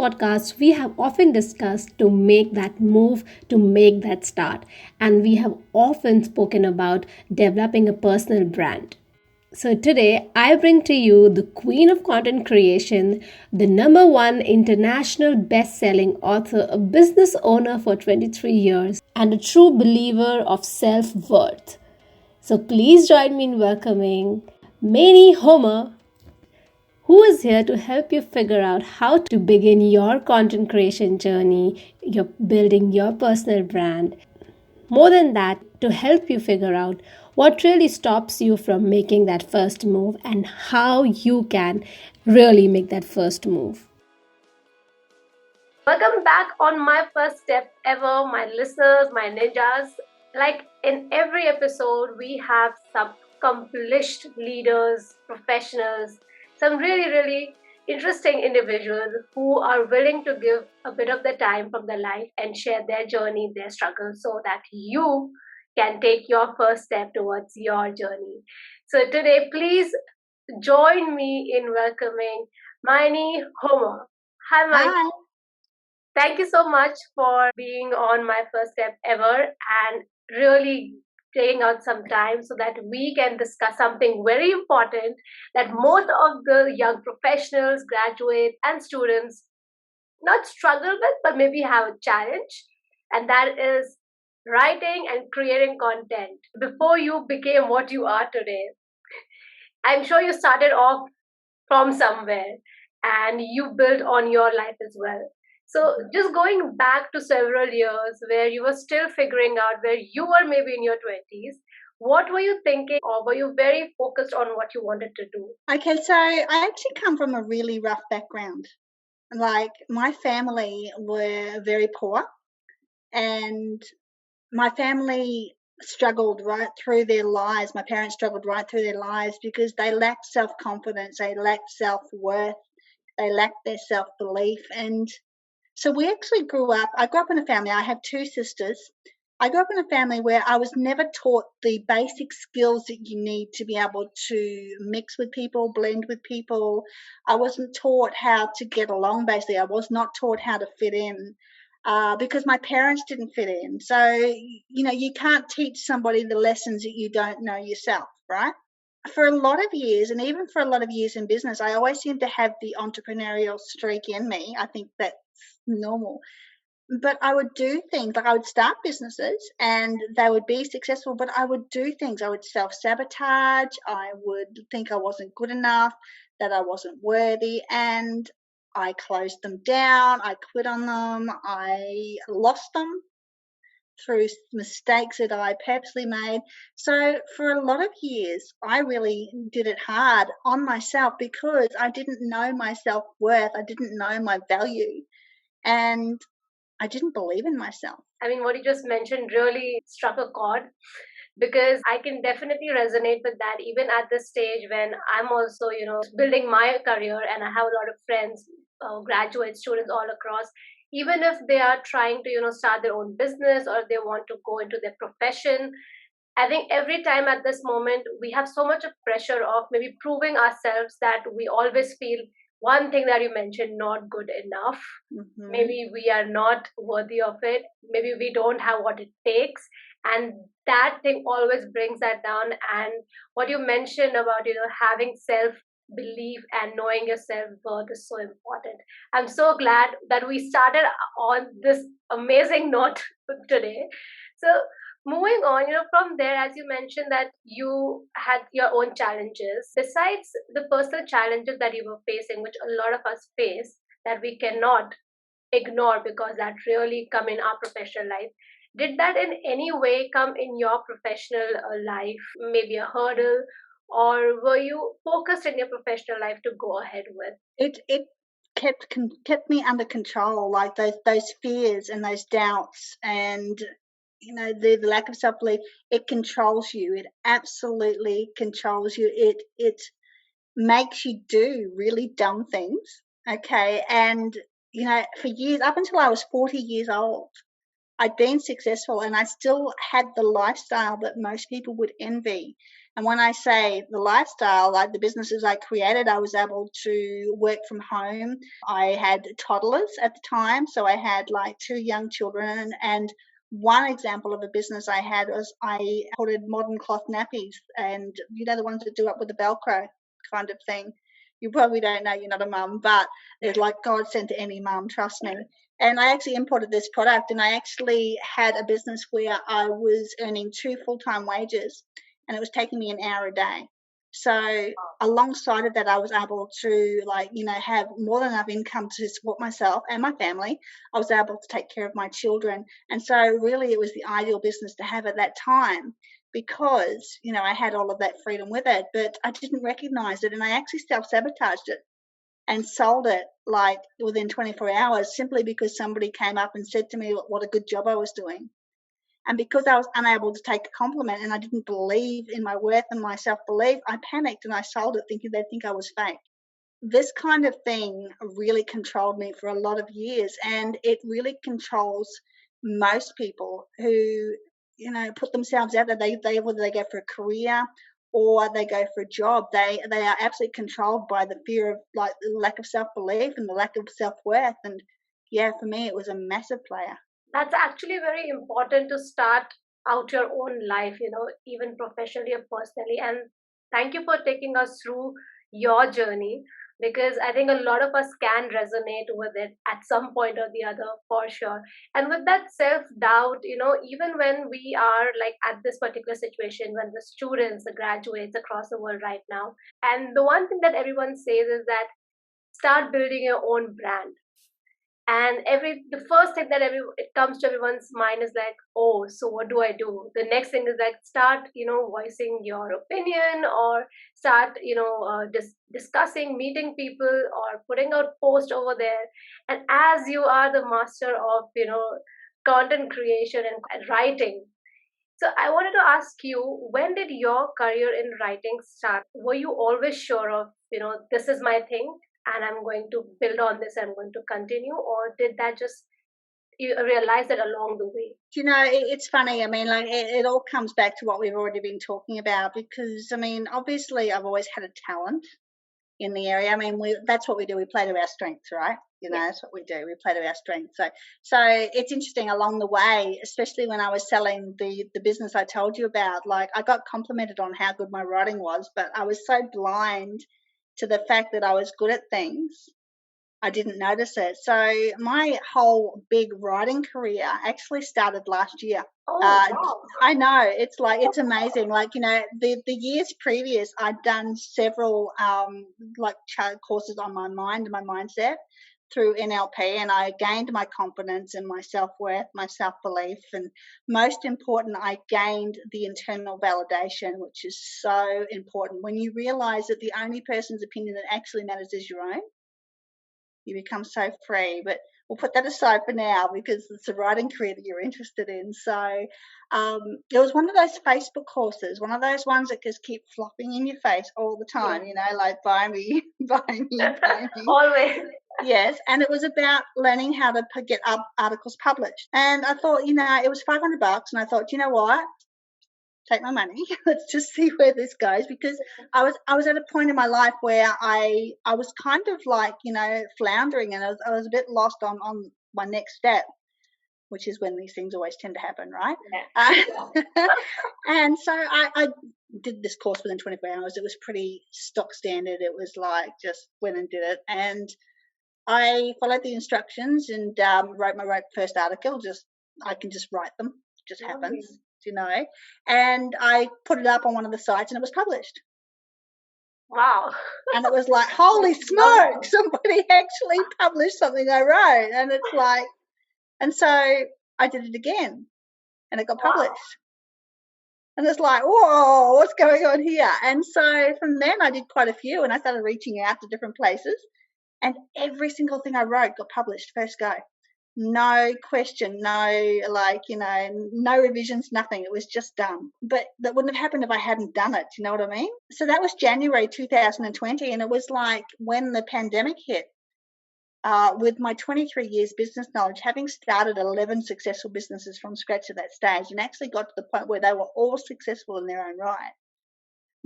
podcast, we have often discussed to make that move, to make that start, and we have often spoken about developing a personal brand. So today I bring to you the queen of content creation, the number one international best-selling author, a business owner for 23 years, and a true believer of self-worth. So please join me in welcoming Manini Homer, who is here to help you figure out how to begin your content creation journey, you're building your personal brand. More than that, to help you figure out what really stops you from making that first move and how you can really make that first move. Welcome back on my first step ever, my listeners, my ninjas. Like in every episode, we have some accomplished leaders, professionals, some really interesting individuals who are willing to give a bit of their time from their life and share their journey, their struggles, so that you can take your first step towards your journey. So today, please join me in welcoming Manini Homer. Hi, Manini. Hi. Thank you so much for being on my first step ever and really taking out some time so that we can discuss something very important that most of the young professionals, graduates, and students not struggle with, but maybe have a challenge, and that is writing and creating content. Before you became what you are today, I'm sure you started off from somewhere and you built on your life as well. So, just going back to several years where you were still figuring out where you were maybe in your 20s, what were you thinking, or were you very focused on what you wanted to do? Okay, so I actually come from a really rough background. Like, my family were very poor, and my family struggled right through their lives. My parents struggled right through their lives because they lacked self confidence, they lacked self worth, they lacked their self belief. And so I grew up in a family, I have two sisters. I grew up in a family where I was never taught the basic skills that you need to be able to mix with people, blend with people. I wasn't taught how to get along, basically. I was not taught how to fit in because my parents didn't fit in. So, you can't teach somebody the lessons that you don't know yourself, right? For a lot of years, and even for a lot of years in business, I always seem to have the entrepreneurial streak in me. I think that's normal. But I would do things like I would start businesses and they would be successful, but I would do things. I would self sabotage. I would think I wasn't good enough, that I wasn't worthy. And I closed them down. I quit on them. I lost them through mistakes that I purposely made. So for a lot of years, I really did it hard on myself because I didn't know my self worth. I didn't know my value. And I didn't believe in myself. I mean, what you just mentioned really struck a chord because I can definitely resonate with that even at this stage when I'm also, building my career and I have a lot of friends, graduate students all across. Even if they are trying to, start their own business or they want to go into their profession, I think every time at this moment, we have so much of pressure of maybe proving ourselves that we always feel one thing that you mentioned, not good enough. Mm-hmm. Maybe we are not worthy of it. Maybe we don't have what it takes. And that thing always brings that down. And what you mentioned about, having self belief and knowing your self worth is so important. I'm so glad that we started on this amazing note today. So, moving on, from there, as you mentioned that you had your own challenges, besides the personal challenges that you were facing, which a lot of us face, that we cannot ignore because that really come in our professional life. Did that in any way come in your professional life, maybe a hurdle, or were you focused in your professional life to go ahead with? It kept me under control, like those fears and those doubts, and the lack of self belief. It controls you. It absolutely controls you. It makes you do really dumb things. Okay, and for years, up until I was 40 years old, I'd been successful and I still had the lifestyle that most people would envy. And when I say the lifestyle, like the businesses I created, I was able to work from home. I had toddlers at the time, so I had like 2 young children. And one example of a business I had was I ordered modern cloth nappies, and the ones that do up with the Velcro kind of thing. You probably don't know, you're not a mum, but it's like God sent to any mum, trust me. And I actually imported this product, and I actually had a business where I was earning 2 full-time wages, and it was taking me an hour a day. So alongside of that, I was able to have more than enough income to support myself and my family. I was able to take care of my children. And so really it was the ideal business to have at that time, because, I had all of that freedom with it, but I didn't recognize it. And I actually self-sabotaged it and sold it like within 24 hours, simply because somebody came up and said to me what a good job I was doing. And because I was unable to take a compliment and I didn't believe in my worth and my self-belief, I panicked and I sold it thinking they'd think I was fake. This kind of thing really controlled me for a lot of years, and it really controls most people who, put themselves out there. They whether they go for a career or they go for a job, they are absolutely controlled by the fear of like the lack of self-belief and the lack of self-worth. And yeah, for me it was a massive player. That's actually very important to start out your own life, even professionally or personally. And thank you for taking us through your journey, because I think a lot of us can resonate with it at some point or the other, for sure. And with that self doubt, even when we are like at this particular situation, when the students, the graduates across the world right now, and the one thing that everyone says is that start building your own brand. And the first thing that it comes to everyone's mind is like, oh, so what do I do? The next thing is like, start voicing your opinion, or start discussing, meeting people, or putting out post over there. And as you are the master of content creation and writing, so I wanted to ask you, when did your career in writing start? Were you always sure of, this is my thing and I'm going to build on this, I'm going to continue? Or did that just, you realize it along the way? It's funny. I mean, like it all comes back to what we've already been talking about, because, I mean, obviously I've always had a talent in the area. I mean, that's what we do. We play to our strengths, right? That's what we do. We play to our strengths. So it's interesting along the way, especially when I was selling the business I told you about. Like, I got complimented on how good my writing was, but I was so blind to the fact that I was good at things, I didn't notice it. So my whole big writing career actually started last year. Oh, wow. I know, it's amazing. Like, the years previous, I'd done several courses on my mind and my mindset through NLP, and I gained my confidence and my self-worth, my self-belief, and most important, I gained the internal validation, which is so important. When you realize that the only person's opinion that actually matters is your own, you become so free. But we'll put that aside for now, because it's a writing career that you're interested in. So it was one of those Facebook courses, one of those ones that just keep flopping in your face all the time, like buy me, buy me, buy me. Always. Yes, and it was about learning how to get articles published. And I thought, it was $500, and I thought, you know what? Take my money. Let's just see where this goes, because I was at a point in my life where I was kind of like, floundering, and I was a bit lost on my next step, which is when these things always tend to happen, right? Yeah. And so I did this course within 24 hours. It was pretty stock standard. It was like just went and did it, and I followed the instructions and wrote my first article. I can just write them. It just happens. And I put it up on one of the sites, and it was published. Wow. And it was like, holy smoke, somebody actually published something I wrote. And it's like, and so I did it again, and it got published. And it's like, whoa, what's going on here? And so from then I did quite a few, and I started reaching out to different places, and every single thing I wrote got published first go. No question, no revisions, nothing. It was just done. But that wouldn't have happened if I hadn't done it. You know what I mean? So that was January 2020, and it was like when the pandemic hit. With my 23 years business knowledge, having started 11 successful businesses from scratch at that stage, and actually got to the point where they were all successful in their own right.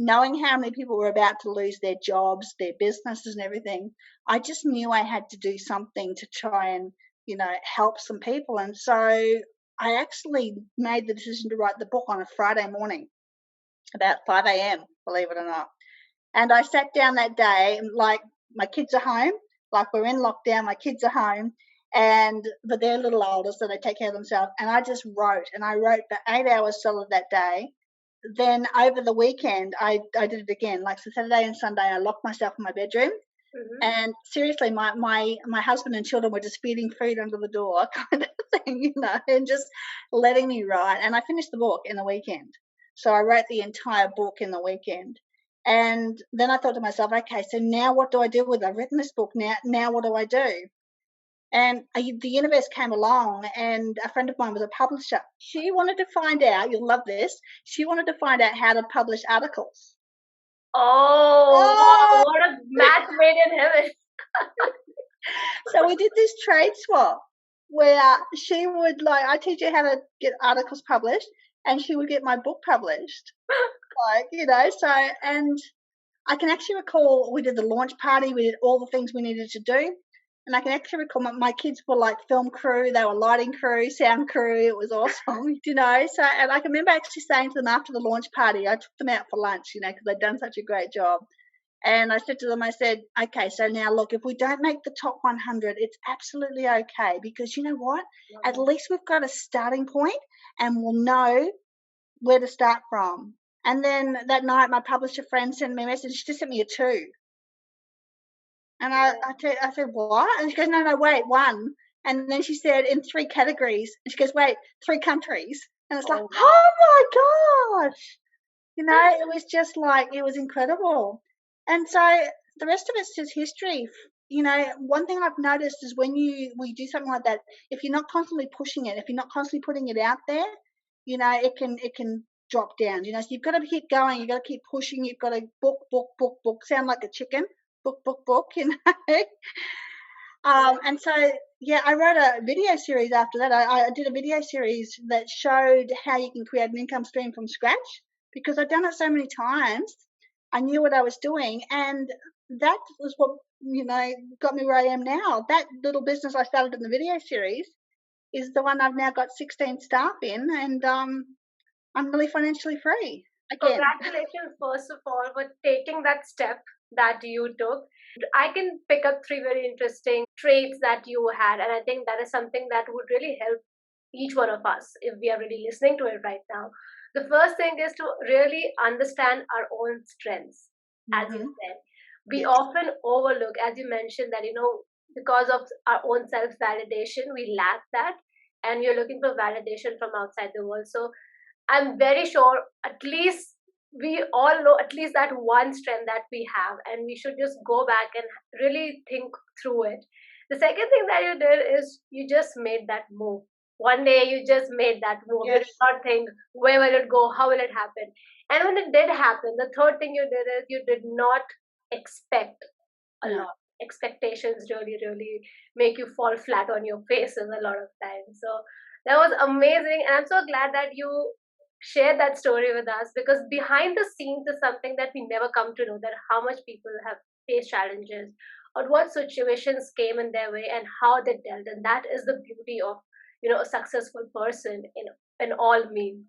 knowing how many people were about to lose their jobs, their businesses and everything, I just knew I had to do something to try and, help some people. And so I actually made the decision to write the book on a Friday morning about 5 a.m., believe it or not. And I sat down that day, like my kids are home, like we're in lockdown, my kids are home, but they're a little older, so they take care of themselves. And I just wrote, and I wrote for 8 hours solid that day. Then over the weekend, I did it again. Like so Saturday and Sunday, I locked myself in my bedroom. And seriously, my husband and children were just feeding food under the door kind of thing, and just letting me write. And I finished the book in the weekend. So I wrote the entire book in the weekend. And then I thought to myself, okay, so now what do I do with it? I've written this book. Now what do I do? And the universe came along, and a friend of mine was a publisher. She wanted to find out, you'll love this, she wanted to find out how to publish articles. Oh, what a match made in heaven. So we did this trade swap where she would, like, I teach her how to get articles published, and she would get my book published. And I can actually recall we did the launch party, we did all the things we needed to do. And I can actually recall my kids were like film crew, they were lighting crew, sound crew. It was awesome, So, and I can remember actually saying to them after the launch party, I took them out for lunch, because they'd done such a great job. And I said to them, okay, so now look, if we don't make the top 100, it's absolutely okay, because you know what? At least we've got a starting point and we'll know where to start from. And then that night, my publisher friend sent me a message. She just sent me a 2. And I said, what? And she goes, no, wait, 1. And then she said, in 3 categories. And she goes, wait, 3 countries. And it's like, oh my gosh. It was just like, it was incredible. And so the rest of it's just history. One thing I've noticed is when we do something like that, if you're not constantly pushing it, if you're not constantly putting it out there, it can drop down. So you've got to keep going. You've got to keep pushing. You've got to book, sound like a chicken. Book. And so, I wrote a video series after that. I did a video series that showed how you can create an income stream from scratch, because I'd done it so many times. I knew what I was doing, and that was what, got me where I am now. That little business I started in the video series is the one I've now got 16 staff in, and I'm really financially free again. Congratulations, first of all, for taking that step that you took. I can pick up 3 very interesting traits that you had, and I think that is something that would really help each one of us if we are really listening to it right now. The first thing is to really understand our own strengths, as you said. We often overlook, as you mentioned, that, because of our own self validation, we lack that, and we're looking for validation from outside the world. So I'm very sure at least we all know at least that one strength that we have, and we should just go back and really think through it. The second thing that you did is you just made that move. One day you just made that move. You did not think, where will it go? How will it happen? And when it did happen, the third thing you did is you did not expect a lot. Expectations really make you fall flat on your faces a lot of times. So that was amazing, and I'm so glad that you share that story with us, because behind the scenes is something that we never come to know, that how much people have faced challenges or what situations came in their way and how they dealt. And that is the beauty of a successful person in all means.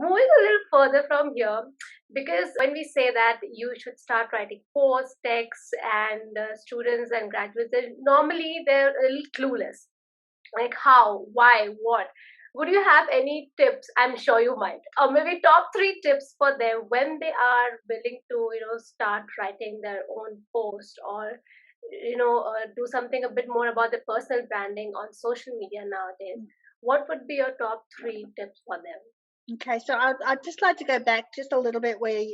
Moving a little further from here, because when we say that you should start writing posts, texts, and students and graduates, normally they're a little clueless, like how, why, what. Would you have any tips? I'm sure you might, or maybe top 3 tips for them when they are willing to start writing their own post, or do something a bit more about the personal branding on social media nowadays. What would be your top 3 tips for them? Okay, so I'd just like to go back just a little bit where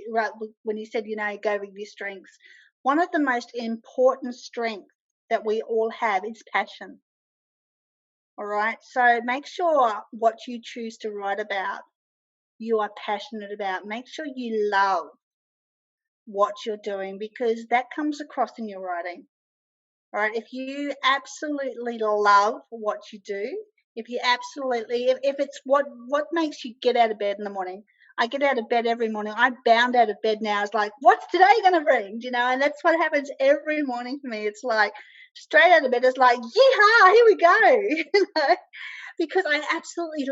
when you said, go with your strengths. One of the most important strengths that we all have is passion. All right, so make sure what you choose to write about, you are passionate about. Make sure you love what you're doing, because that comes across in your writing. All right, if you absolutely love what you do, if it's what makes you get out of bed in the morning. I get out of bed every morning. I bound out of bed now. It's like, what's today going to bring? And that's what happens every morning for me. It's like straight out of bed. It's like, yeehaw, here we go. Because I absolutely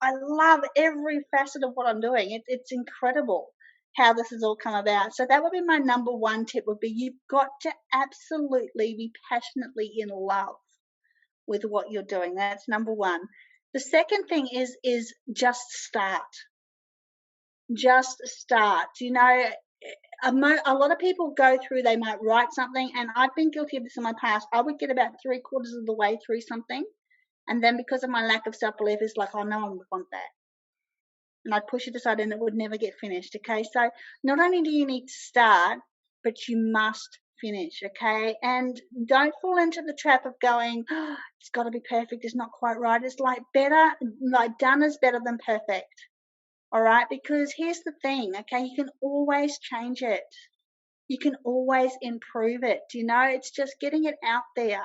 I love every facet of what I'm doing. It's incredible how this has all come about. So that would be my number one tip would be you've got to absolutely be passionately in love with what you're doing. That's number one. The second thing is just start. Just start. A lot of people go through, they might write something, and I've been guilty of this in my past. I would get about 3/4 of the way through something, and then because of my lack of self-belief, it's like, oh, no one would want that. And I'd push it aside and it would never get finished, okay? So not only do you need to start, but you must finish, okay? And don't fall into the trap of going, oh, it's got to be perfect, it's not quite right. It's like done is better than perfect, all right? Because here's the thing, okay? You can always change it. You can always improve it. It's just getting it out there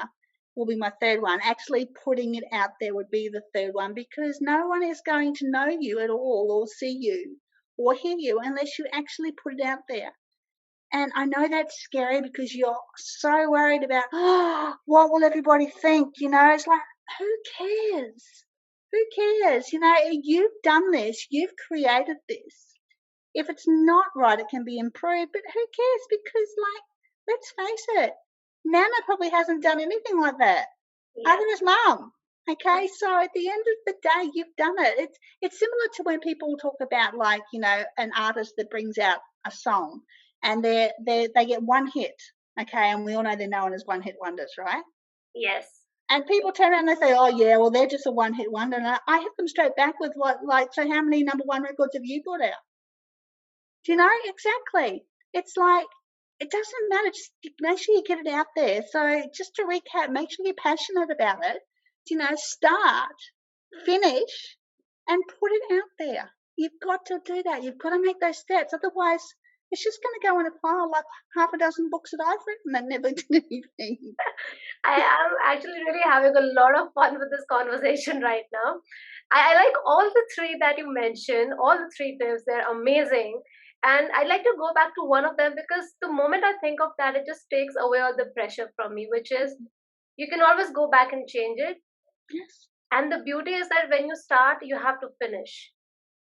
will be my third one. Actually putting it out there would be the third one, because no one is going to know you at all or see you or hear you unless you actually put it out there. And I know that's scary because you're so worried about, oh, what will everybody think? It's like, who cares? Who cares? You've done this. You've created this. If it's not right, it can be improved, but who cares? Because, let's face it, Nana probably hasn't done anything like that, other than his mum. Okay, so at the end of the day, you've done it. It's similar to when people talk about, an artist that brings out a song and they get one hit, okay, and we all know they're known as one-hit wonders, right? Yes. And people turn around and they say, oh, yeah, well, they're just a one-hit wonder. And I hit them straight back with so how many number one records have you put out? Exactly. It's like, it doesn't matter. Just make sure you get it out there. So just to recap, make sure you're passionate about it. Start, finish, and put it out there. You've got to do that. You've got to make those steps. Otherwise, it's just going to go in a pile like half a dozen books that I've written that never did anything. I am actually really having a lot of fun with this conversation right now. I like all the three that you mentioned, all the three tips, they're amazing. And I'd like to go back to one of them because the moment I think of that, it just takes away all the pressure from me, which is you can always go back and change it. Yes. And the beauty is that when you start, you have to finish,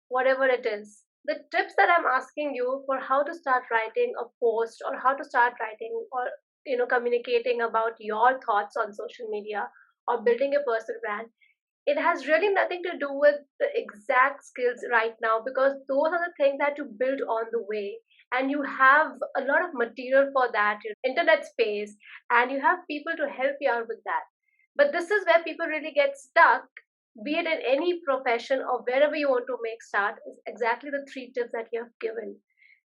whatever it is. The tips that I'm asking you for how to start writing a post or how to start writing or communicating about your thoughts on social media or building a personal brand, it has really nothing to do with the exact skills right now, because those are the things that you build on the way, and you have a lot of material for that, internet space, and you have people to help you out with that. But this is where people really get stuck, be it in any profession or wherever you want to make start, is exactly the three tips that you have given.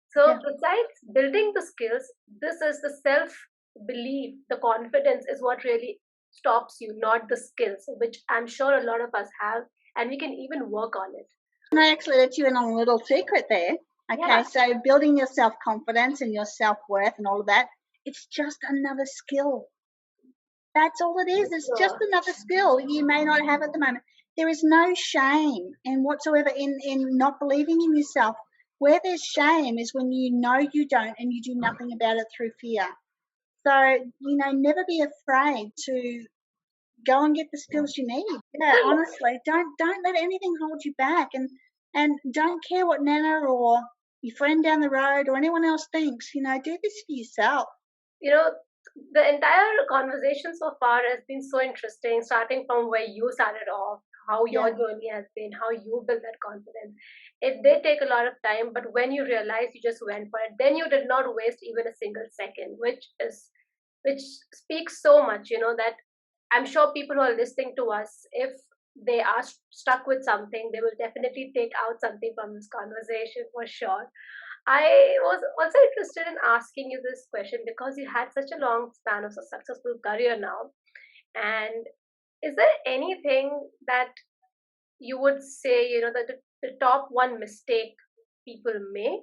So Yeah. besides building the skills, this is the self belief, the confidence is what really stops you, not the skills, which I'm sure a lot of us have, and we can even work on it. And I actually let you in on a little secret there. Okay, Yeah. So building your self-confidence and your self-worth and all of that, it's just another skill. That's all it is. It's just another skill you may not have at the moment. There is no shame in whatsoever in not believing in yourself. Where there's shame is when you know you don't and you do nothing about it through fear. So, never be afraid to go and get the skills you need. Yeah, honestly, don't let anything hold you back, and don't care what Nana or your friend down the road or anyone else thinks. Do this for yourself. The entire conversation so far has been so interesting, starting from where you started off, how your journey has been, how you built that confidence. It did take a lot of time, but when you realized, you just went for it. Then you did not waste even a single second, which speaks so much, that I'm sure people who are listening to us, if they are stuck with something, they will definitely take out something from this conversation for sure. I was also interested in asking you this question because you had such a long span of a successful career now. And is there anything that you would say, that the top one mistake people make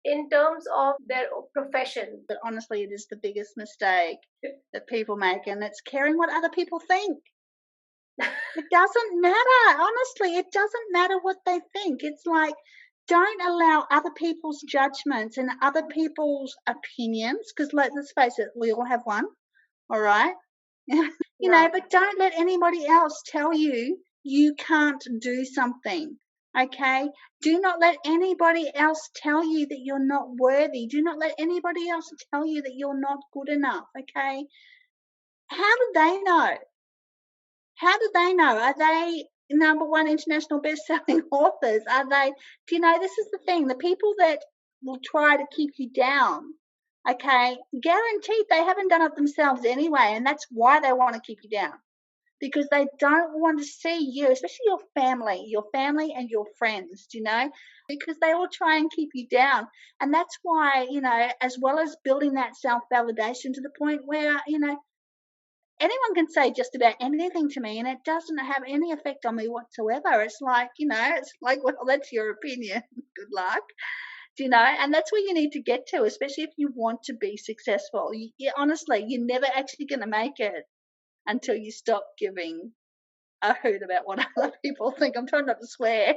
in terms of their profession? But honestly, it is the biggest mistake that people make, and it's caring what other people think. It doesn't matter. Honestly, it doesn't matter what they think. It's like, don't allow other people's judgments and other people's opinions, because let's face it, we all have one, all right? But don't let anybody else tell you you can't do something, okay? Do not let anybody else tell you that you're not worthy. Do not let anybody else tell you that you're not good enough, okay? How do they know? How do they know? Are they number one international best-selling authors? Are they, this is the thing, the people that will try to keep you down, okay, guaranteed they haven't done it themselves anyway, and that's why they want to keep you down, because they don't want to see you, especially your family and your friends, because they all try and keep you down. And that's why, as well as building that self-validation to the point where, anyone can say just about anything to me and it doesn't have any effect on me whatsoever. It's like, well, that's your opinion. Good luck. And that's where you need to get to, especially if you want to be successful. Honestly, you're never actually going to make it until you stop giving a hoot about what other people think. I'm trying not to swear.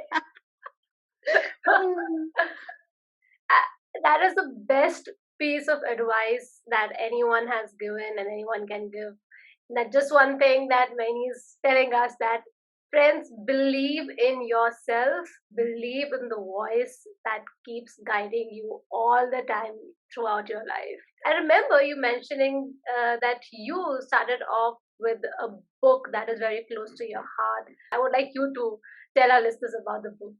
That is the best piece of advice that anyone has given and anyone can give. That just one thing that Manini is telling us, that friends, believe in yourself, believe in the voice that keeps guiding you all the time throughout your life. I remember you mentioning that you started off with a book that is very close to your heart. I would like you to tell our listeners about the book.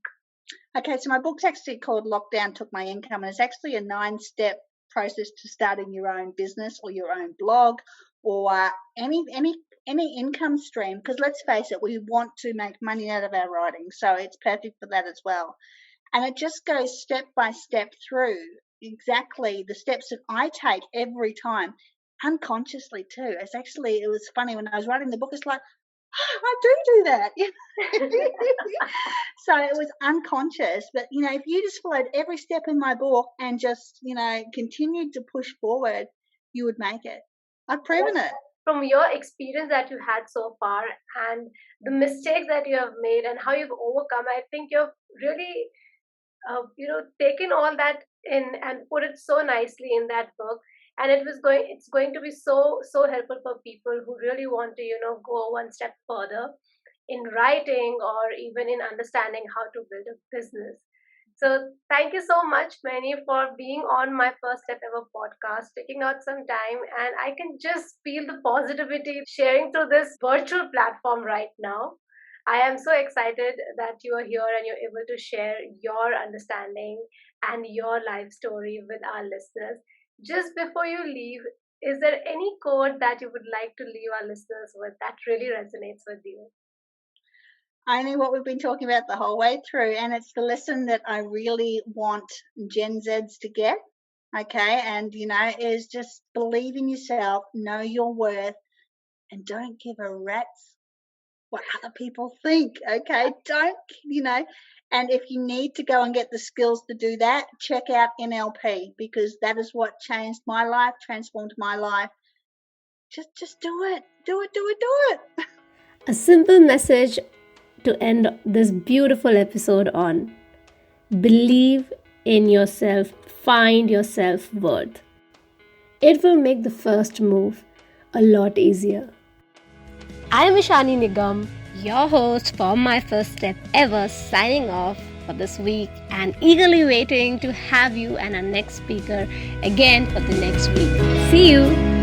Okay, so my book's actually called Lockdown Took My Income, and it's actually a 9-step process to starting your own business or your own blog or any income stream, because let's face it, we want to make money out of our writing, so it's perfect for that as well. And it just goes step by step through exactly the steps that I take every time, unconsciously too. It was funny when I was writing the book, it's like, I do that. So it was unconscious, but if you just followed every step in my book and just continued to push forward, you would make it. I've proven it. From your experience that you had so far and the mistakes that you have made and how you've overcome, I think you've really taken all that in and put it so nicely in that book. And it's going to be so helpful for people who really want to go one step further in writing or even in understanding how to build a business. So thank you so much, Manny, for being on my first step ever podcast, taking out some time, and I can just feel the positivity sharing through this virtual platform right now. I am so excited that you are here and you're able to share your understanding and your life story with our listeners. Just before you leave, is there any quote that you would like to leave our listeners with that really resonates with you? Only what we've been talking about the whole way through, and it's the lesson that I really want Gen Zs to get, okay, and is just believe in yourself, know your worth, and don't give a rat's what other people think, okay? Don't, and if you need to go and get the skills to do that, check out NLP, because that is what changed my life, transformed my life. Just do it. Do it. A simple message to end this beautiful episode on. Believe in yourself, find your self-worth. It will make the first move a lot easier. I am Ishani Nigam, your host for my first step ever, signing off for this week and eagerly waiting to have you and our next speaker again for the next week. See you!